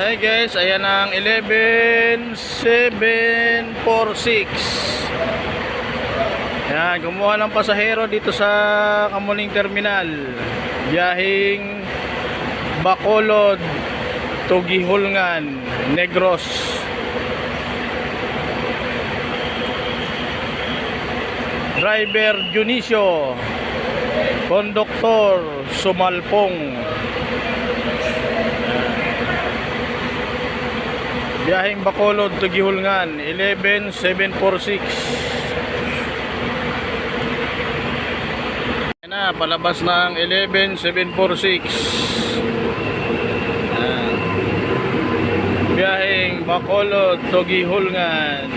Hi guys, ayan ang 11746. Ayan, kumuha ng pasahero dito sa Kamuning Terminal. Biyahing Bacolod, Tugihulngan, Negros. Driver Junicio, Konduktor Sumalpong. Biyaheng Bacolod, Tugihulngan, 11746. Ayan na, palabas ng 11746. Biyaheng Bacolod, Tugihulngan.